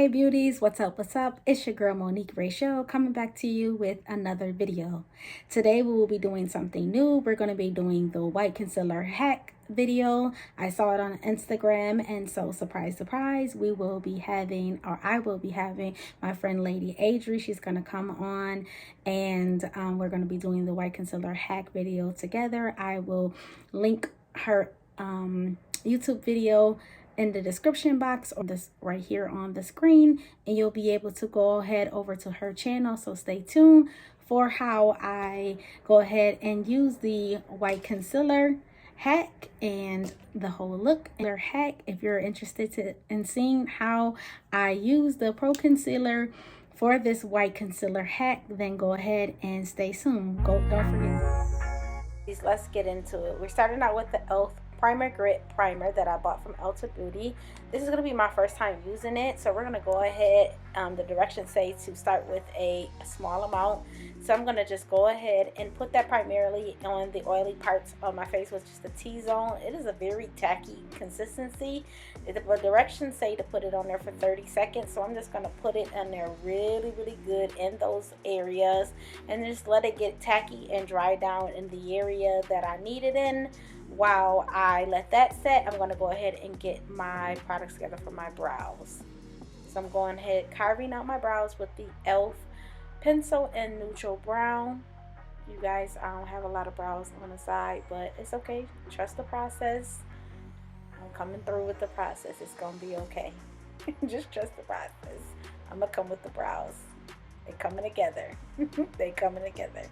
Hey beauties, what's up, what's up? It's your girl Monique Rachel coming back to you with another video. Today we will be doing something new. We're going to be doing the white concealer hack video. I saw it on Instagram, and so surprise, surprise, I will be having my friend Lady Adri. She's going to come on, and we're going to be doing the white concealer hack video together. I will link her YouTube video in the description box or this right here on the screen, and you'll be able to go ahead over to her channel. So stay tuned for how I go ahead and use the white concealer hack and the whole look hack. If you're interested in seeing how I use the pro concealer for this white concealer hack, then go ahead and stay tuned. Don't forget. Let's get into it. We're starting out with the e.l.f. Primer Grit Primer that I bought from Ulta Beauty. This is going to be my first time using it, so we're going to go ahead. The directions say to start with a small amount, so I'm going to just go ahead and put that primarily on the oily parts of my face, which is the T-zone. It is a very tacky consistency. The directions say to put it on there for 30 seconds, so I'm just going to put it on there really good in those areas and just let it get tacky and dry down in the area that I need it in. While I let that set, I'm going to go ahead and get my products together for my brows. So I'm going ahead carving out my brows with the e.l.f. pencil in neutral brown. You guys, I don't have a lot of brows on the side, but it's okay. Trust the process. I'm coming through with the process. It's going to be okay. Just trust the process. I'm going to come with the brows. They're coming together. They're coming together.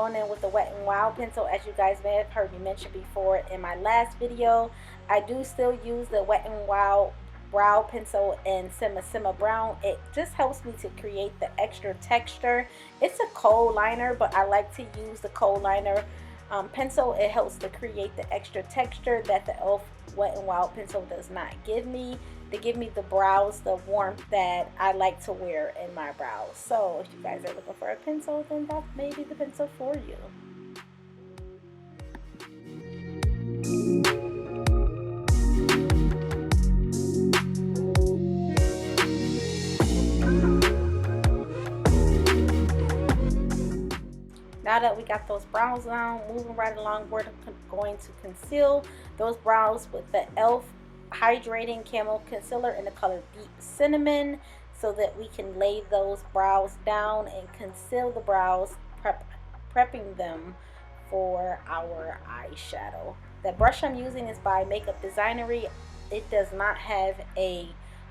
In with the Wet n Wild pencil. As you guys may have heard me mention before in my last video, I do still use the Wet n Wild brow pencil in Simma brown. It just helps me to create the extra texture. It's a cold liner, but I like to use the cold liner pencil. It helps to create the extra texture that the e.l.f. Wet n Wild pencil does not give me. To give me the brows, the warmth that I like to wear in my brows. So if you guys are looking for a pencil, then that may be the pencil for you. Now that we got those brows down, moving right along, we're going to conceal those brows with the e.l.f. Hydrating Camo Concealer in the color Deep Cinnamon, so that we can lay those brows down and conceal the brows, prepping them for our eyeshadow. The brush I'm using is by Makeup Designery. It does not have a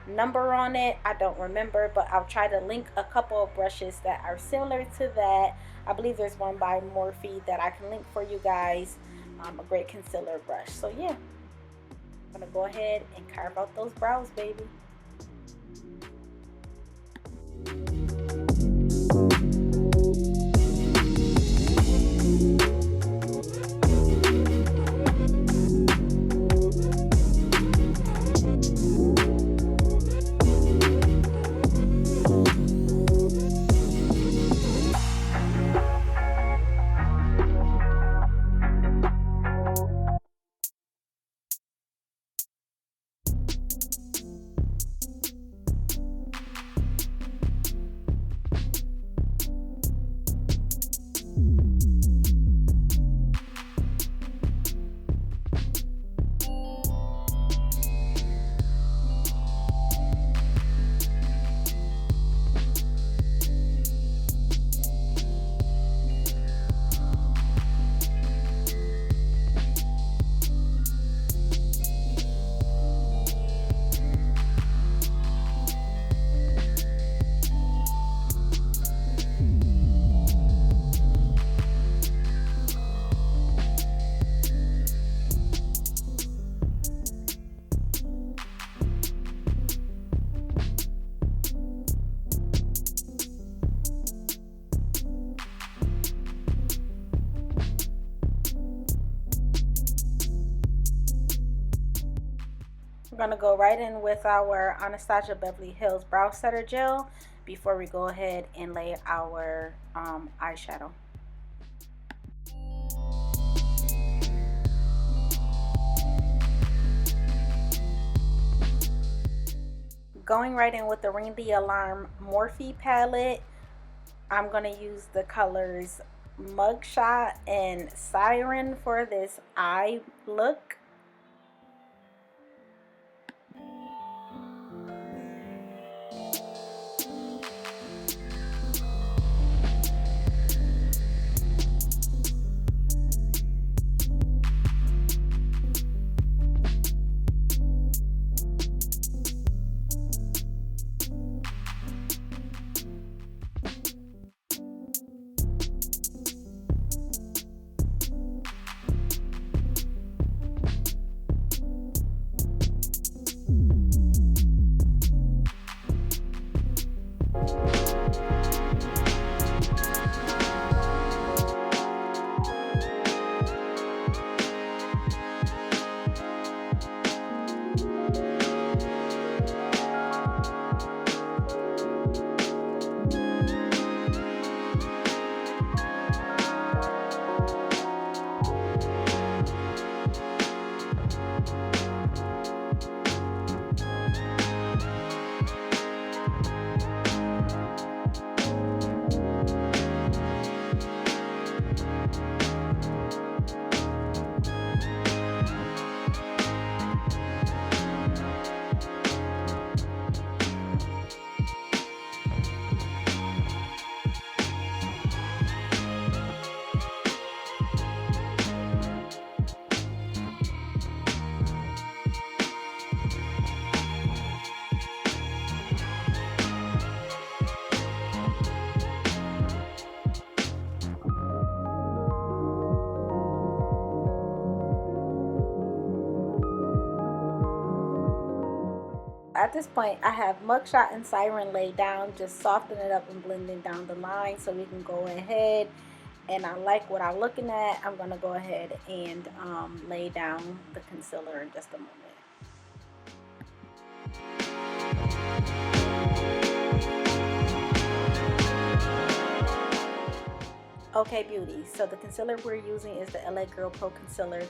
number on it. I don't remember, but I'll try to link a couple of brushes that are similar to that. I believe there's one by Morphe that I can link for you guys. A great concealer brush. So yeah, I'm gonna go ahead and carve out those brows, baby. We're going to go right in with our Anastasia Beverly-Hills Brow Setter Gel before we go ahead and lay our eyeshadow. Going right in with the Ring the Alarm Morphe palette. I'm going to use the colors Mugshot and Siren for this eye look. At this point, I have Mugshot and Siren laid down, just soften it up and blending down the line so we can go ahead. And I like what I'm looking at. I'm going to go ahead and lay down the concealer in just a moment. Okay, beauty. So the concealer we're using is the LA Girl Pro Concealer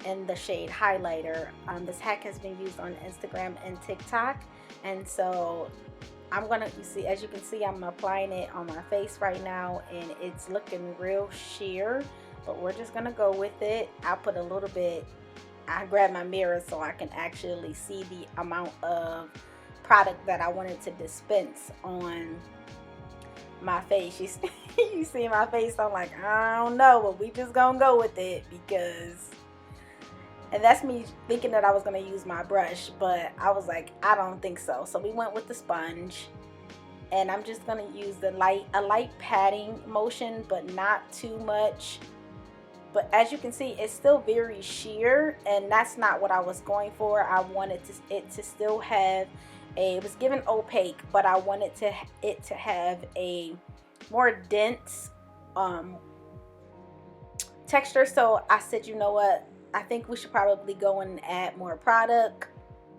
in the shade Highlighter. This hack has been used on Instagram and TikTok, and so I'm gonna, you see, as you can see, I'm applying it on my face right now, and it's looking real sheer, but we're just gonna go with it. I'll put a little bit, I grabbed my mirror so I can actually see the amount of product that I wanted to dispense on my face. You see my face, I'm like, I don't know, but we just gonna go with it, because, and that's me thinking that I was going to use my brush, but I was like, I don't think so. So we went with the sponge, and I'm just going to use a light patting motion, but not too much. But as you can see, it's still very sheer, and that's not what I was going for. I wanted it to still have it was given opaque, but I wanted it to have a more dense texture. So I said, you know what? I think we should probably go and add more product.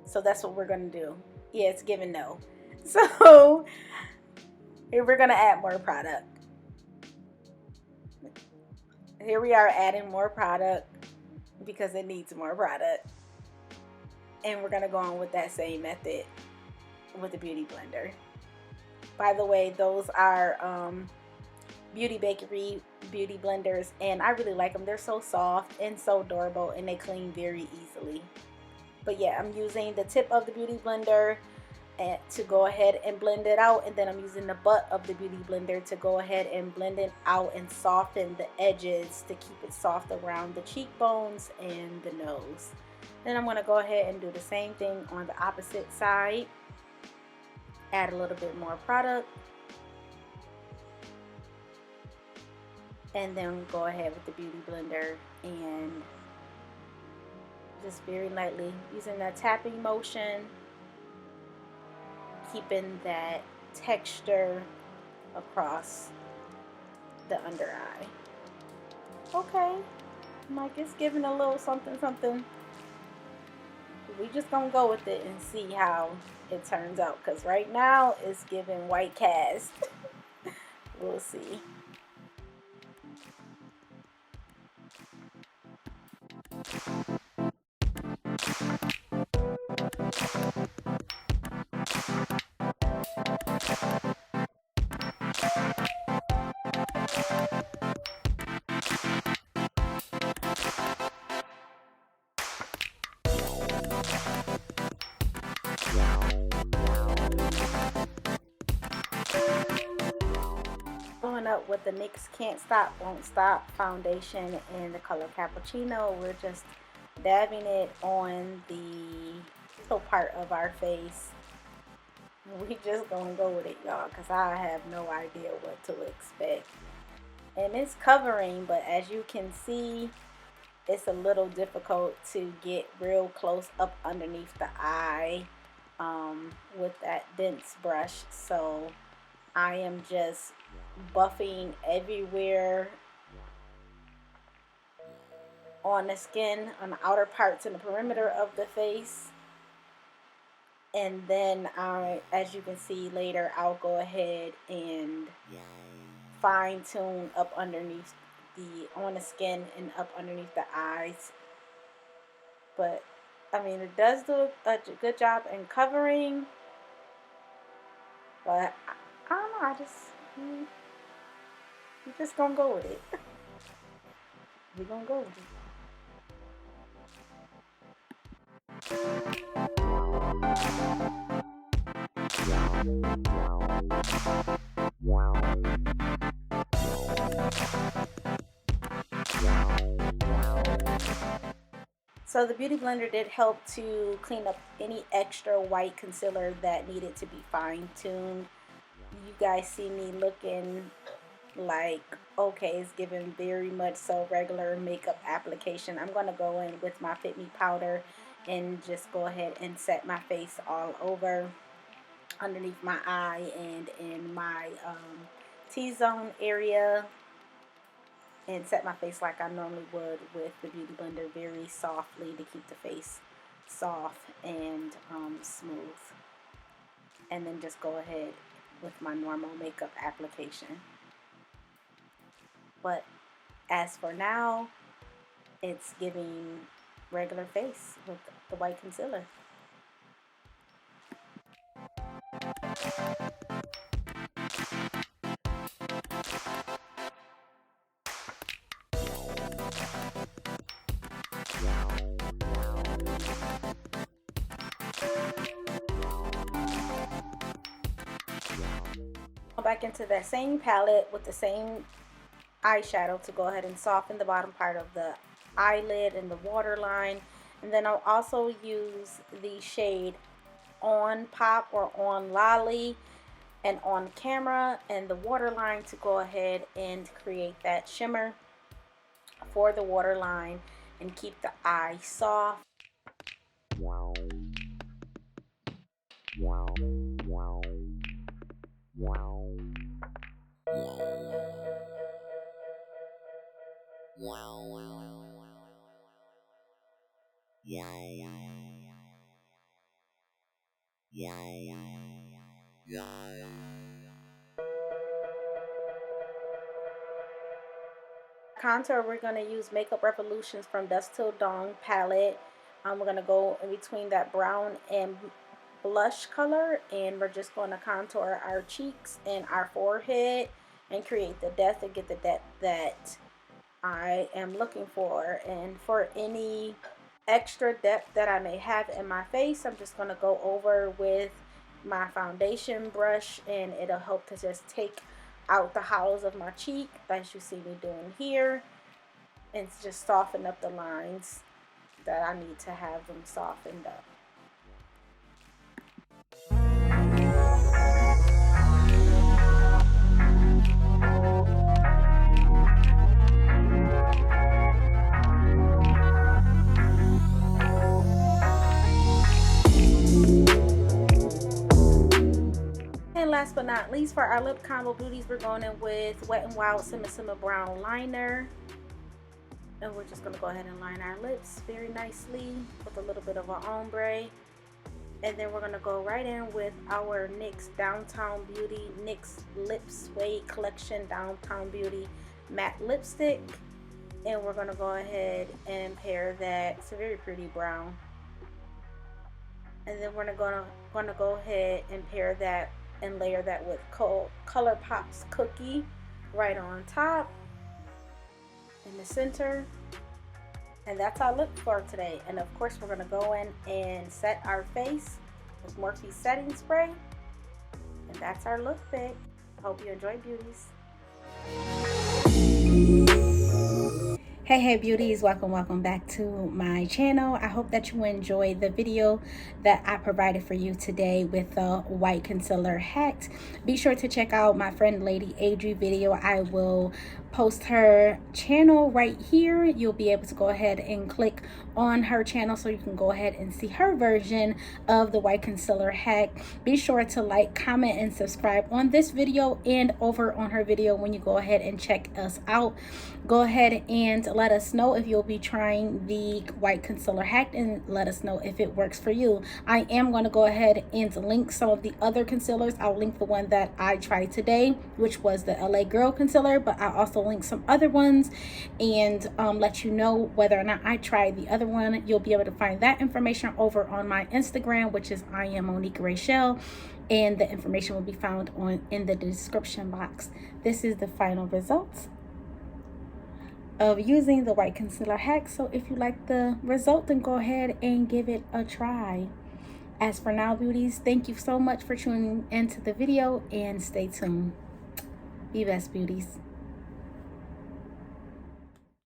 So that's what we're going to do. Yeah, it's given no. So here we're going to add more product. Here we are adding more product because it needs more product. And we're going to go on with that same method with the Beauty Blender. By the way, those are Beauty Bakery beauty blenders, and I really like them. They're so soft and so durable, and they clean very easily. But yeah, I'm using the tip of the Beauty Blender to go ahead and blend it out, and then I'm using the butt of the Beauty Blender to go ahead and blend it out and soften the edges to keep it soft around the cheekbones and the nose. Then I'm going to go ahead and do the same thing on the opposite side. Add a little bit more product. And then go ahead with the Beauty Blender and just very lightly using that tapping motion, keeping that texture across the under eye. Okay, I'm like, it's giving a little something something. we just gonna go with it and see how it turns out, because right now it's giving white cast. We'll see. Going up with the NYX Can't Stop Won't Stop foundation in the color Cappuccino. We're just dabbing it on the middle part of our face. We just gonna go with it, y'all, because I have no idea what to expect. And it's covering, but as you can see, it's a little difficult to get real close up underneath the eye with that dense brush. So I am just buffing everywhere on the skin, on the outer parts and the perimeter of the face. And then as you can see later, I'll go ahead and fine tune up underneath on the skin and up underneath the eyes. But I mean, it does do a good job in covering, but I don't know, we're just gonna go with it. We're gonna go with it. So the Beauty Blender did help to clean up any extra white concealer that needed to be fine-tuned. You guys see me looking like, okay, it's giving very much so regular makeup application. I'm going to go in with my Fit Me powder and just go ahead and set my face all over, underneath my eye and in my T-zone area, and set my face like I normally would with the Beauty Blender, very softly to keep the face soft and smooth. And then just go ahead with my normal makeup application. But as for now, it's giving regular face with the white concealer. Back into that same palette with the same eyeshadow to go ahead and soften the bottom part of the eyelid and the waterline. And then I'll also use the shade On Pop or On Lolly and On Camera and the waterline to go ahead and create that shimmer for the waterline and keep the eye soft. Contour, we're going to use Makeup Revolutions from Dusk Till Dawn palette. We're going to go in between that brown and blush color, and we're just going to contour our cheeks and our forehead and create the depth and get the depth that I am looking for. And for any extra depth that I may have in my face, I'm just going to go over with my foundation brush, and it'll help to just take out the hollows of my cheek, as you see me doing here, and just soften up the lines that I need to have them softened up. And last but not least, for our lip combo beauties, we're going in with Wet n Wild Simma Brown Liner. And we're just going to go ahead and line our lips very nicely with a little bit of an ombre. And then we're going to go right in with our NYX Downtown Beauty NYX Lip Suede Collection Downtown Beauty Matte Lipstick. And we're going to go ahead and pair that. It's a very pretty brown. And then we're going to go ahead and pair that and layer that with ColourPop's Cookie right on top in the center. And that's our look for today. And of course, we're going to go in and set our face with Morphe setting spray. And that's our look pick. Hope you enjoy, beauties. Hey beauties, welcome back to my channel. I hope that you enjoyed the video that I provided for you today with the white concealer hacked. Be sure to check out my friend Lady Adri video. I will post her channel right here. You'll be able to go ahead and click on her channel so you can go ahead and see her version of the white concealer hack. Be sure to like, comment, and subscribe on this video and over on her video when you go ahead and check us out. Go ahead and let us know if you'll be trying the white concealer hack and let us know if it works for you. I am going to go ahead and link some of the other concealers. I'll link the one that I tried today, which was the LA Girl concealer, but I also link some other ones and let you know whether or not I tried the other one. You'll be able to find that information over on my Instagram, which is I am Monique Rachel, and the information will be found in the description box. This is the final results of using the white concealer hack. So if you like the result, then go ahead and give it a try. As for now, beauties, thank you so much for tuning into the video and stay tuned. Be best, beauties.